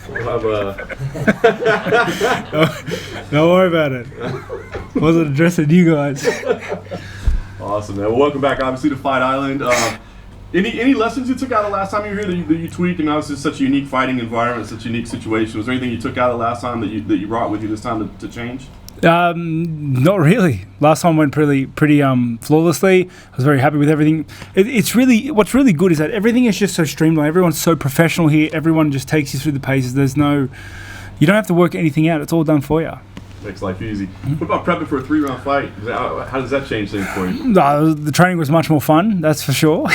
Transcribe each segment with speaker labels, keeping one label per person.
Speaker 1: We'll have
Speaker 2: Don't worry about it. Wasn't addressing you guys.
Speaker 1: Awesome, man. Well, welcome back, obviously, to Fight Island. Any lessons you took out of last time you were here that you tweaked? And obviously, it's such a unique fighting environment, such a unique situation. Was there anything you took out of last time that you brought with you this time to change?
Speaker 2: Not really. Last time went pretty flawlessly. I was very happy with everything. It's really, what's really good is that everything is just so streamlined. Everyone's so professional here. Everyone just takes you through the paces. You don't have to work anything out. It's all done for you.
Speaker 1: Makes life easy. What about prepping for a 3-round fight? How does that change things for you?
Speaker 2: The training was much more fun, that's for sure.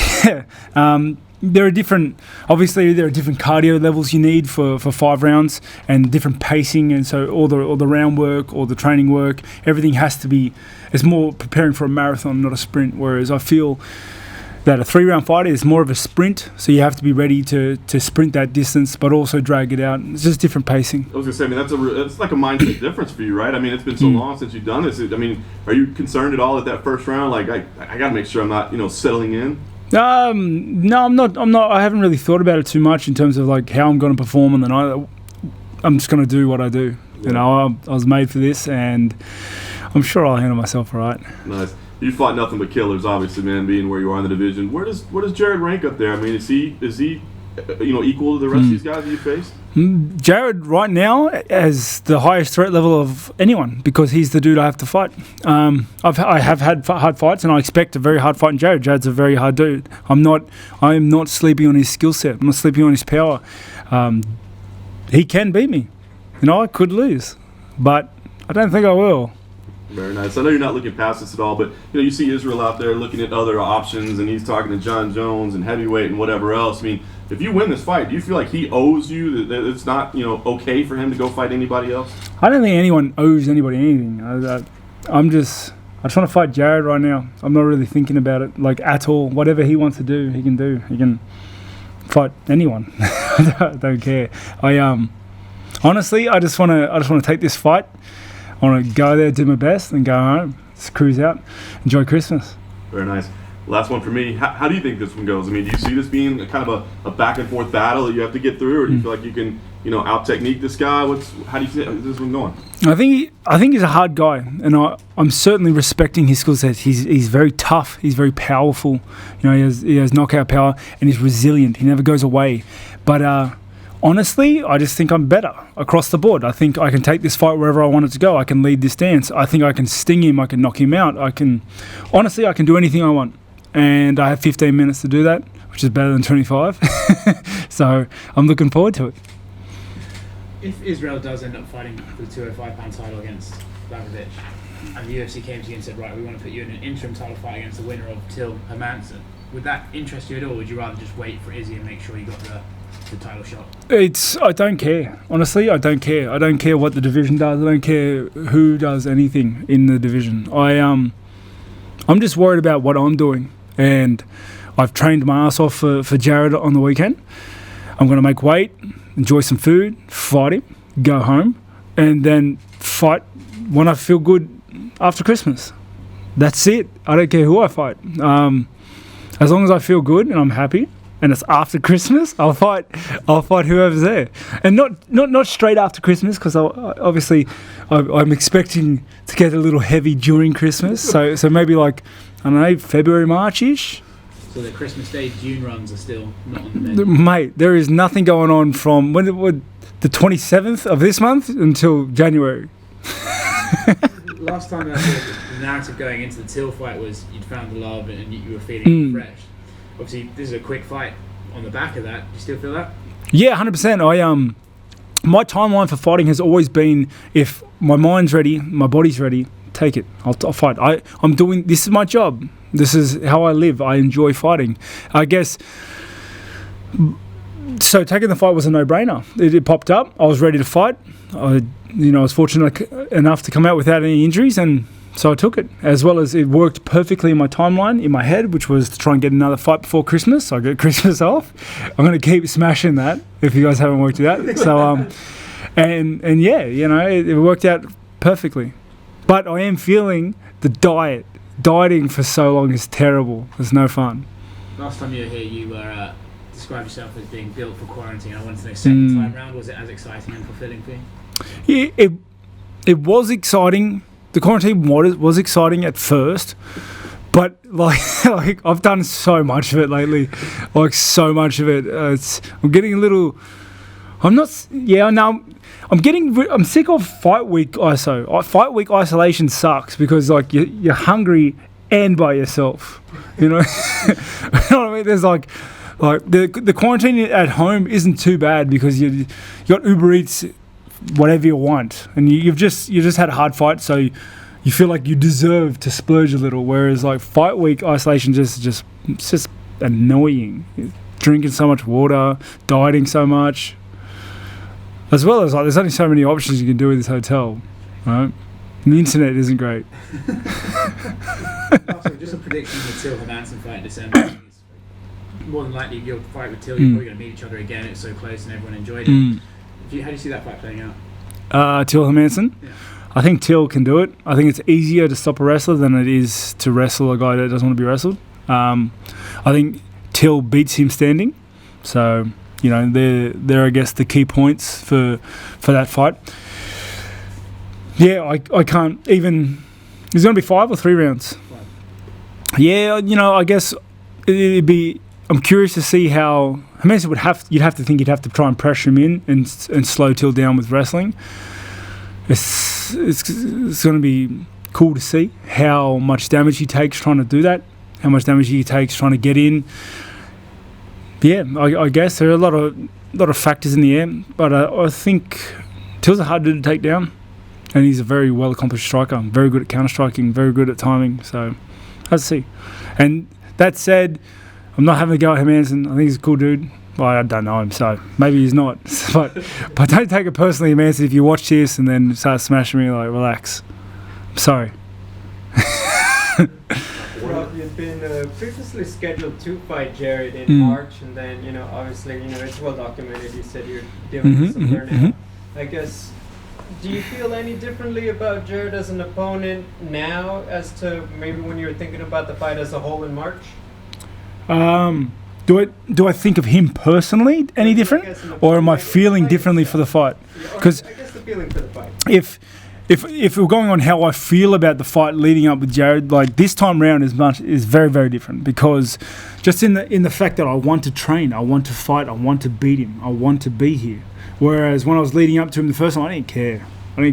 Speaker 2: There are different cardio levels you need for 5 rounds and different pacing, and so all the round work, all the training work, everything has to be. It's more preparing for a marathon, not a sprint. Whereas I feel that a 3-round fight is more of a sprint, so you have to be ready to sprint that distance, but also drag it out. It's just different pacing.
Speaker 1: I was gonna say, I mean, that's like a mindset difference for you, right? I mean, it's been so long since you've done this. I mean, are you concerned at all at that first round? Like, I gotta make sure I'm not, settling in.
Speaker 2: No, I'm not. I haven't really thought about it too much in terms of like how I'm going to perform on the night. I'm just going to do what I do. Yeah. I was made for this, and I'm sure I'll handle myself all right.
Speaker 1: Nice. You fought nothing but killers, obviously, man. Being where you are in the division, where does Jared rank up there? I mean, is he equal to the rest of these guys that you faced?
Speaker 2: Jared right now has the highest threat level of anyone because he's the dude I have to fight. I have had hard fights, and I expect a very hard fight in Jared. Jared's a very hard dude. I am not sleeping on his skill set. I'm not sleeping on his power. He can beat me. I could lose, but I don't think I will.
Speaker 1: Very nice. I know you're not looking past this at all, but you see Israel out there looking at other options, and he's talking to John Jones and heavyweight and whatever else. I mean, if you win this fight, do you feel like he owes you, that it's not okay for him to go fight anybody else?
Speaker 2: I don't think anyone owes anybody anything. I just want to fight Jared right now. I'm not really thinking about it like at all. Whatever he wants to do, he can do. He can fight anyone. I don't care. Honestly, I just want to take this fight. I want to go there, do my best, and go home. Just cruise out, enjoy Christmas.
Speaker 1: Very nice. Last one for me. How do you think this one goes? I mean, do you see this being a kind of a back and forth battle that you have to get through, or do you feel like you can, out technique this guy? How do you see this one going?
Speaker 2: I think he's a hard guy, and I'm certainly respecting his skill set. He's very tough. He's very powerful. He has knockout power, and he's resilient. He never goes away. But honestly, I just think I'm better across the board. I think I can take this fight wherever I want it to go. I can lead this dance. I think I can sting him. I can knock him out. I can do anything I want. And I have 15 minutes to do that, which is better than 25. So I'm looking forward to it.
Speaker 3: If Israel does end up fighting for the 205-pound title against Blachowicz, and the UFC came to you and said, right, we want to put you in an interim title fight against the winner of Till Hermanson, would that interest you at all? Or would you rather just wait for Izzy and make sure you got the title shot?
Speaker 2: I don't care. Honestly, I don't care. I don't care what the division does. I don't care who does anything in the division. I'm just worried about what I'm doing. And I've trained my ass off for Jared on the weekend. I'm going to make weight, enjoy some food, fight him, go home, and then fight when I feel good after Christmas. That's it. I don't care who I fight. As long as I feel good and I'm happy, and it's after Christmas, I'll fight whoever's there, and not straight after Christmas, because I'm expecting to get a little heavy during Christmas. So maybe like, I don't know, February, March-ish.
Speaker 3: So the Christmas Day June runs are still not on the menu?
Speaker 2: Mate, there is nothing going on from the 27th of this month until January.
Speaker 3: Last time the narrative going into the Till fight was you'd found the love and you were feeling fresh. Obviously, this is a quick fight on the back of that. Do you still feel that? Yeah,
Speaker 2: 100%. My timeline for fighting has always been, if my mind's ready, my body's ready, take it. I'll fight. I'm doing. This is my job. This is how I live. I enjoy fighting. I guess. So taking the fight was a no-brainer. It popped up. I was ready to fight. I was fortunate enough to come out without any injuries, and so I took it. As well as it worked perfectly in my timeline in my head, which was to try and get another fight before Christmas. So I get Christmas off. I'm going to keep smashing that if you guys haven't worked it out. So and yeah, it worked out perfectly. But I am feeling the diet. Dieting for so long is terrible. It's no fun.
Speaker 3: Last time you were here, you were describe yourself as being built for quarantine. I wanted to know, second time round, was it as exciting and fulfilling for you?
Speaker 2: Yeah, it was exciting. The quarantine was exciting at first, but like I've done so much of it lately, like so much of it. I'm getting a little. I'm not. Yeah, no. I'm sick of fight week ISO. Fight week isolation sucks because like you're hungry and by yourself. You know, you know what I mean? There's like the quarantine at home isn't too bad because you got Uber Eats, whatever you want, and you just had a hard fight, so you feel like you deserve to splurge a little. Whereas like fight week isolation it's just annoying. Drinking so much water, dieting so much. As well as like, there's only so many options you can do with this hotel, right? And the internet isn't great.
Speaker 3: Also, just a prediction of the Till Hermanson fight in December. More than likely, you'll fight with Till. You're probably going to meet each other again. It's so close, and everyone enjoyed it. How do you see that fight playing out?
Speaker 2: Till Hermanson?
Speaker 3: Yeah.
Speaker 2: I think Till can do it. I think it's easier to stop a wrestler than it is to wrestle a guy that doesn't want to be wrestled. I think Till beats him standing, so. You know, they're I guess the key points for that fight. Yeah, I can't even. Is it going to be 5 or 3 rounds? 5. Yeah, you know, I guess it'd be. I'm curious to see how Hermanson you'd have to try and pressure him in and slow Till down with wrestling. It's going to be cool to see how much damage he takes trying to do that. How much damage he takes trying to get in. Yeah, I guess there are a lot of factors in the air, but I think Till's a hard dude to take down, and he's a very well accomplished striker. Very good at counter striking, very good at timing. So let's see. And that said, I'm not having a go at Hermanson. I think he's a cool dude. Well, I don't know him, so maybe he's not. but don't take it personally, Hermanson. If you watch this and then start smashing me, like relax. I'm sorry.
Speaker 4: Rob, you'd been previously scheduled to fight Jared in March, and then, you know, obviously, you know, it's well documented. You said you're dealing with some burnout. I guess, do you feel any differently about Jared as an opponent now as to maybe when you were thinking about the fight as a whole in March?
Speaker 2: Do I think of him personally any different, or am I feeling differently for the fight? Because
Speaker 4: I guess the feeling for the fight.
Speaker 2: If we're going on how I feel about the fight leading up with Jared, like this time round is very, very different, because just in the fact that I want to train, I want to fight, I want to beat him, I want to be here. Whereas when I was leading up to him the first time, I didn't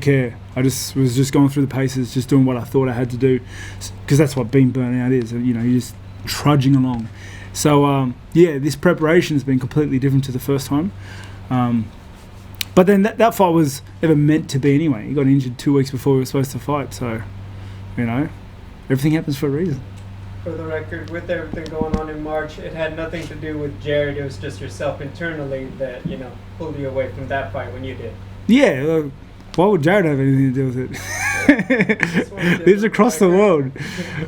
Speaker 2: care. I just was just going through the paces, just doing what I thought I had to do, because that's what being burnt out is. You know, you're just trudging along. So this preparation has been completely different to the first time. But then that fight was never meant to be anyway. He got injured 2 weeks before we were supposed to fight. So, you know, everything happens for a reason.
Speaker 4: For the record, with everything going on in March, it had nothing to do with Jared. It was just yourself internally that, you know, pulled you away from that fight when you did.
Speaker 2: Yeah, why would Jared have anything to do with it? Lives across the world.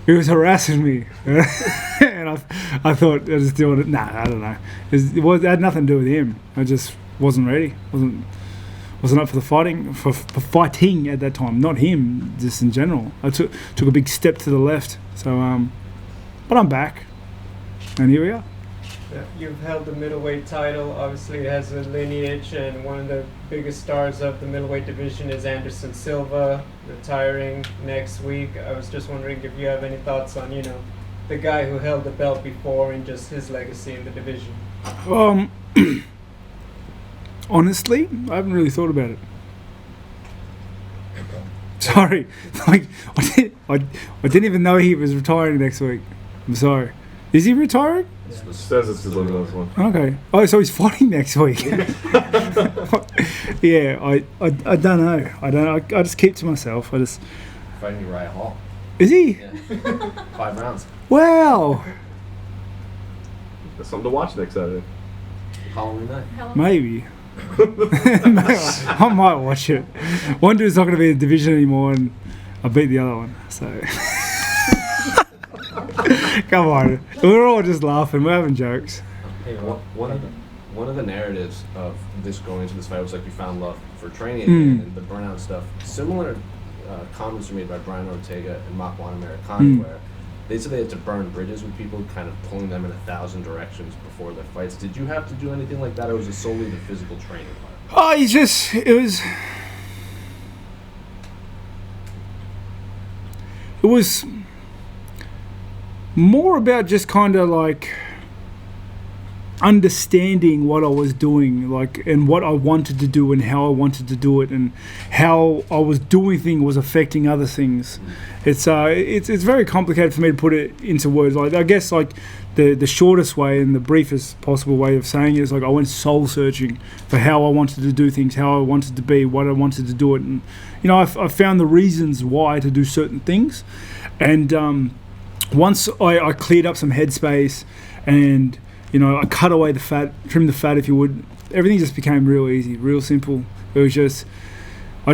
Speaker 2: He was harassing me. And I thought I just doing it. Nah, I don't know. It had nothing to do with him. I just wasn't ready. Wasn't up for the fighting, for fighting at that time. Not him, just in general. I took a big step to the left. So, but I'm back, and here we are.
Speaker 4: You've held the middleweight title. Obviously, it has a lineage, and one of the biggest stars of the middleweight division is Anderson Silva, retiring next week. I was just wondering if you have any thoughts on, you know, the guy who held the belt before and just his legacy in the division.
Speaker 2: Honestly, I haven't really thought about it. Sorry, like I didn't even know he was retiring next week. I'm sorry. Is he retiring?
Speaker 1: It says it's his last one.
Speaker 2: Okay. Oh, so he's fighting next week. Yeah, I don't know. I just keep to myself.
Speaker 5: Fighting Uriah Hall.
Speaker 2: Is he?
Speaker 5: Yeah. 5 rounds.
Speaker 2: Wow.
Speaker 1: That's something to watch next Saturday.
Speaker 5: Halloween night.
Speaker 2: Maybe. I might watch it. One dude's not going to be in the division anymore, and I beat the other one. So, come on, we're all just laughing. We're having jokes.
Speaker 5: Hey, one of the narratives of this going into this fight was like you found love for training again and the burnout stuff. Similar comments were made by Brian Ortega and Makwan Americano, where they said they had to burn bridges with people, kind of pulling them in 1,000 directions before their fights. Did you have to do anything like that, or was it solely the physical training part?
Speaker 2: Oh, it was more about just kind of like understanding what I was doing, like, and what I wanted to do and how I wanted to do it, and how I was doing things was affecting other things. It's very complicated for me to put it into words. Like, I guess like the shortest way and the briefest possible way of saying it is like I went soul searching for how I wanted to do things, how I wanted to be, what I wanted to do it, and I found the reasons why to do certain things, and once I cleared up some headspace and I cut away the fat, trimmed the fat, if you would. Everything just became real easy, real simple. It was just, I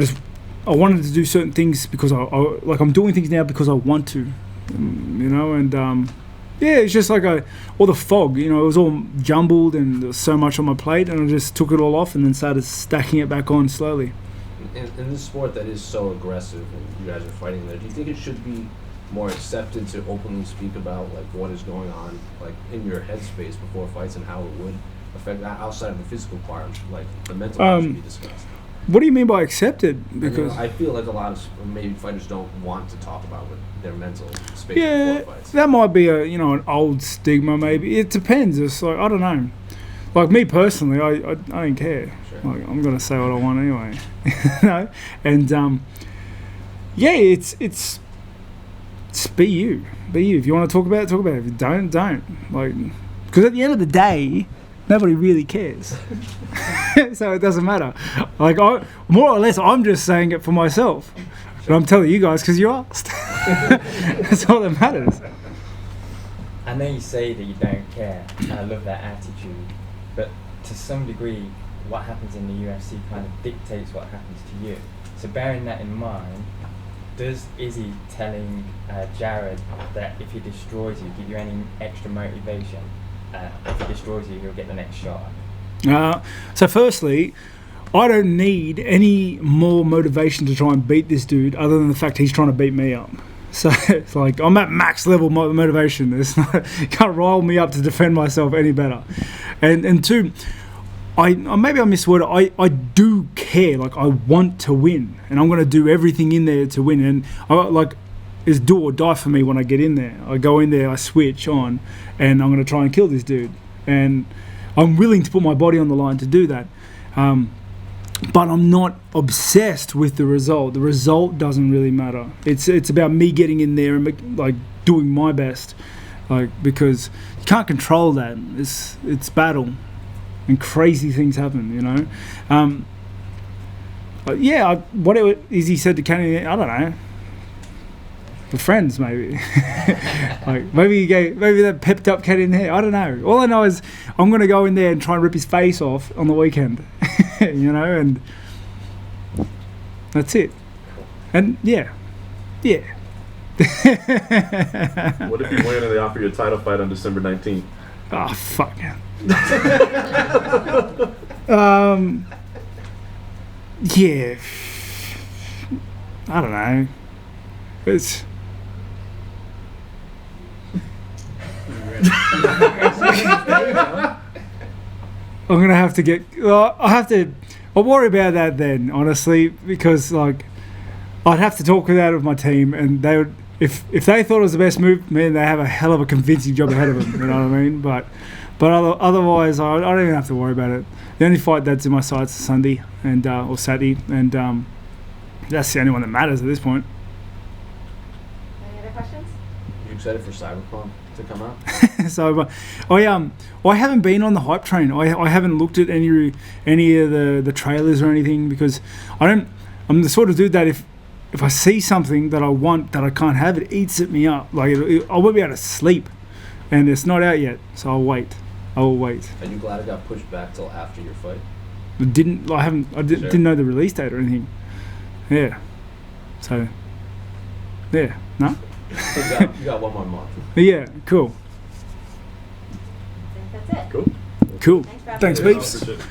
Speaker 2: wanted to do certain things because I'm doing things now because I want to, and it's just like all the fog, it was all jumbled and there was so much on my plate, and I just took it all off and then started stacking it back on slowly.
Speaker 5: In this sport that is so aggressive and you guys are fighting there, do you think it should be more accepted to openly speak about like what is going on like in your headspace before fights and how it would affect that outside of the physical part, like the mental part should be discussed?
Speaker 2: What do you mean by accepted? Because
Speaker 5: I feel like a lot of maybe fighters don't want to talk about their mental space before fights.
Speaker 2: That might be an old stigma. Maybe it depends. It's like, I don't know. Like me personally, I don't care.
Speaker 5: Sure.
Speaker 2: Like, I'm gonna say what I want anyway, and it's be you. If you want to talk about it, talk about it. If you don't. Like, because at the end of the day, nobody really cares. So it doesn't matter. Like, more or less, I'm just saying it for myself. But I'm telling you guys because you asked. That's all that matters.
Speaker 6: I know you say that you don't care, and I love that attitude. But to some degree, what happens in the UFC kind of dictates what happens to you. So bearing that in mind, does Izzy telling Jared that if he destroys you, give you any extra motivation? If he destroys you, he'll get the next shot.
Speaker 2: So firstly, I don't need any more motivation to try and beat this dude other than the fact he's trying to beat me up. So it's like I'm at max level motivation. It's not, you can't rile me up to defend myself any better. And two, maybe I misworded. I do care. Like, I want to win, and I'm going to do everything in there to win. And it's do or die for me when I get in there. I go in there, I switch on, and I'm going to try and kill this dude. And I'm willing to put my body on the line to do that. But I'm not obsessed with the result. The result doesn't really matter. It's about me getting in there and like doing my best, like, because you can't control that. It's battle. And crazy things happen, whatever Izzy said to Cannonier, I don't know. We're friends, maybe. Like maybe that pepped up Cannonier. I don't know. All I know is I'm gonna go in there and try and rip his face off on the weekend, and that's it. And yeah.
Speaker 1: What if you win and they offer you a title fight on December 19th?
Speaker 2: Oh, fuck. Yeah. I don't know. It's. I'm gonna have to get. I'll worry about that then, honestly, because like, I'd have to talk about it with my team, and they would. If they thought it was the best move, man, they have a hell of a convincing job ahead of them. You know what I mean? But otherwise, I don't even have to worry about it. The only fight that's in my sights is Sunday or Saturday, and that's the only one that matters at this point.
Speaker 7: Any other questions?
Speaker 5: You excited for Cyberpunk to come out?
Speaker 2: So, I haven't been on the hype train. I haven't looked at any of the trailers or anything because I'm the sort of dude that if I see something that I want that I can't have, it eats at me up. Like I won't be able to sleep, and it's not out yet, so I'll wait. I will wait.
Speaker 5: Are you glad it got pushed back till after your fight?
Speaker 2: Didn't know the release date or anything. Yeah. So. Yeah. No.
Speaker 5: You got one more month.
Speaker 2: Yeah. Cool.
Speaker 7: I think that's it.
Speaker 1: Cool.
Speaker 2: Cool.
Speaker 7: Thanks, Brad.
Speaker 2: Thanks,
Speaker 1: Yeah,
Speaker 2: Beeps.
Speaker 1: appreciate it.